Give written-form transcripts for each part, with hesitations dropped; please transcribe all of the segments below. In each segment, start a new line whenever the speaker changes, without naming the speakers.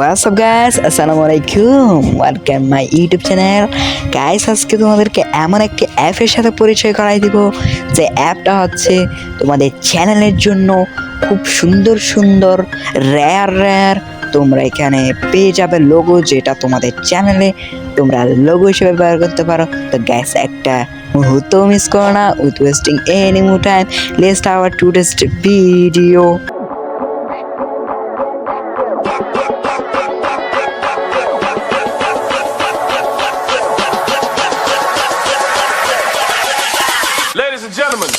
What's up guys? Assalamualaikum. Welcome my YouTube channel. Guys, আজকে তোমাদেরকে এমন একটি অ্যাপের সাথে পরিচয় করাই দিব যে অ্যাপটা হচ্ছে তোমাদের চ্যানেলের জন্য খুব সুন্দর সুন্দর রেয়ার তোমরা এখানে পেয়ে যাবে লোগো, যেটা তোমাদের চ্যানেলে তোমরা লোগো হিসেবে ব্যবহার করতে পারো। তো গাইস, একটা মুহূর্ত মিস করো না। With wasting any more time, let's start our today's video.
Ladies and gentlemen.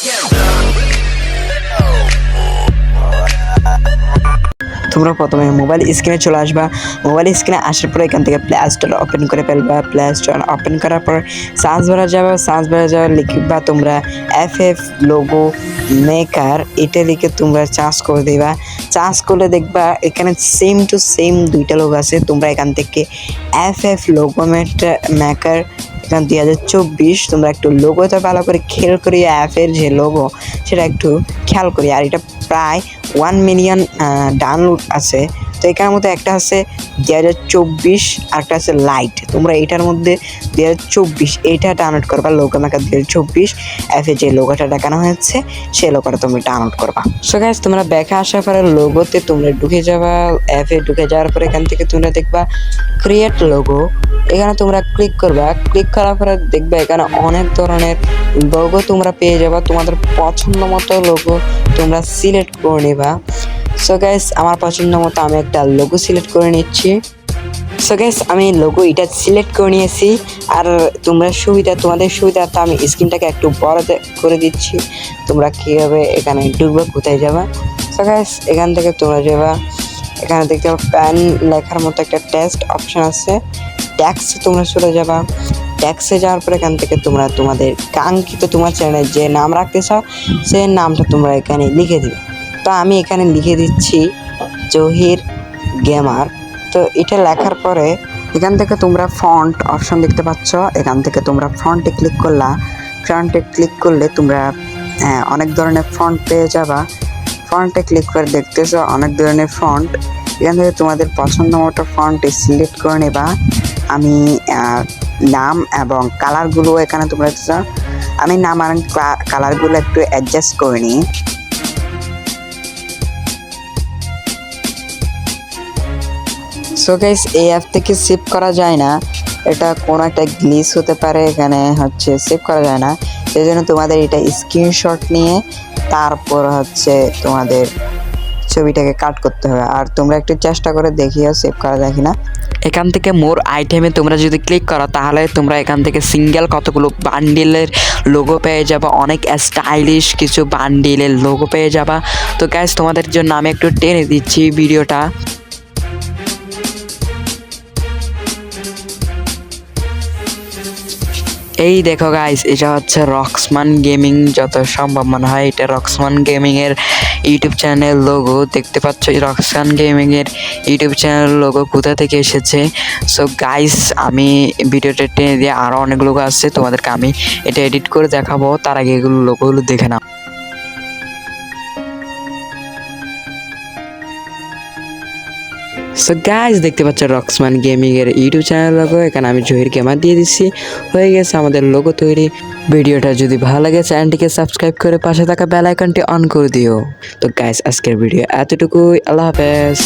তোমরা প্রথমে মোবাইল স্ক্রিনে চলে আসবা। মোবাইল স্ক্রিনে আসার পরে এখান থেকে প্লে স্টোর ওপেন করে ফেলবা। প্লে স্টোর ওপেন করার পর সার্চ বারে যাবে, লিখবা তোমরা FF লোগো মেকার, এটা লিখে তোমরা চার্জ করে দিবা। চার্জ করলে দেখবা এখানে সেম টু সেম দুইটা লোগো আছে। তোমরা এখান থেকে FF লোগো মেকার 2024 তোমরা একটু লোগোটা ভালো করে খেয়াল করি, অ্যাপের যে লোগো সেটা একটু খেয়াল করি। আর এটা প্রায় 1 মিলিয়ন ডাউনলোড আছে। তো এখানের মধ্যে একটা আছে 2024 আর একটা আছে লাইট। তোমরা এটার মধ্যে 2024 এইটা ডাউনলোড করবা, লোগো মেকার 2024 অ্যাপে যে লোগোটা দেখানো হয়েছে সেই লোগোটা তোমরা ডাউনলোড করবা। সো গাইস, তোমরা ব্যাকে আসার পরে লোগোতে তোমরা ঢুকে যাবা। অ্যাপে ঢুকে যাওয়ার পরে এখান থেকে তোমরা দেখবা ক্রিয়েট লোগো, এখানে তোমরা ক্লিক করবা। ক্লিক করার পরে দেখবা এখানে অনেক ধরনের লোগো তোমরা পেয়ে যাবা। তোমাদের পছন্দ মতো লোগো তোমরা সিলেক্ট করে নেবা। সো গাইস, আমার পছন্দ মতো আমি একটা লোগো সিলেক্ট করে নিচ্ছি। সো গাইস, আমি লোগো এটা সিলেক্ট করে নিয়েছি। আর তোমাদের সুবিধার্থে আমি স্ক্রিনটাকে একটু বড় করে দিচ্ছি। তোমরা কীভাবে এখানে ঢুকবে, কোথায় যাবা। সো গাইস, এখান থেকে তোমরা যাবা, এখানে দেখতে পাবো প্যান লেখার মতো একটা টেক্সট অপশন আছে। ট্যাক্সে তোমরা চলে যাবা। ট্যাক্সে যাওয়ার পর এখান থেকে তোমরা তোমাদের কাঙ্ক্ষিত তোমার চ্যানেলের যে নাম রাখতে চাও সেই নামটা তোমরা এখানে লিখে দিবে। তো আমি এখানে লিখে দিচ্ছি জহির গেমার। তো এটা লেখার পরে এখান থেকে তোমরা ফন্ট অপশন দেখতে পাচ্ছ। এখান থেকে তোমরা ফন্টে ক্লিক করলা। ফন্টে ক্লিক করলে তোমরা অনেক ধরনের ফন্ট পেয়ে যাবা। ফন্টে ক্লিক করে দেখতেছো অনেক ধরনের ফন্ট। এখান থেকে তোমাদের পছন্দ মতো ফন্টে সিলেক্ট করে নেবা। আমি নাম এবং কালারগুলো এখানে তোমরা আমি নাম আর কালারগুলো একটু অ্যাডজাস্ট করে নিই। সো গাইস, এই অ্যাপ থেকে সেভ করা যায় না, এটা কোনো একটা গ্লিচ হতে পারে, এখানে হচ্ছে সেভ করা যায় না। সেই জন্য তোমাদের এটা স্ক্রিনশট নিয়ে তারপর হচ্ছে তোমাদের ছবিটাকে কাট করতে হবে। আর তোমরা একটু চেষ্টা করে দেখিও সেভ করা যায় কিনা। এখান থেকে মোর আইটেমে তোমরা যদি ক্লিক করো তাহলে তোমরা এখান থেকে সিঙ্গেল কতগুলো বান্ডিলের লোগো পেয়ে যাবা, অনেক স্টাইলিশ কিছু বান্ডিলের লোগো পেয়ে যাবা। তো গাইস, তোমাদের জন্য আমি একটু টেনে দিচ্ছি ভিডিওটা। এই দেখো গাইস, এটা হচ্ছে রক্সমান গেমিং, যত সম্ভব মনে হয় এটা রক্সমান গেমিংয়ের ইউটিউব চ্যানেল লোগো। দেখতে পাচ্ছ রক্সমান গেমিংয়ের ইউটিউব চ্যানেল লোগো কোথা থেকে এসেছে। সো গাইস, আমি ভিডিওটা টেনে দিয়ে আরও অনেক লোগো আছে, তোমাদেরকে আমি এটা এডিট করে দেখাবো। তার আগে এগুলো লোগোগুলো দেখে নাও। সো গাইস, দেখতে পাচ্ছ রক্সমান গেমিং এর ইউটিউব চ্যানেল লোগো। এখানে আমি জহির গেমার দিয়ে দিচ্ছি। হয়ে গেছে আমাদের লোগো তৈরি। ভিডিওটা যদি ভালো লাগে চ্যানেলটিকে সাবস্ক্রাইব করে পাশে থাকা বেল আইকনটি অন করে দিও। তো গাইস, আজকের ভিডিও এতটুকুই। আল্লাহ হাফেজ।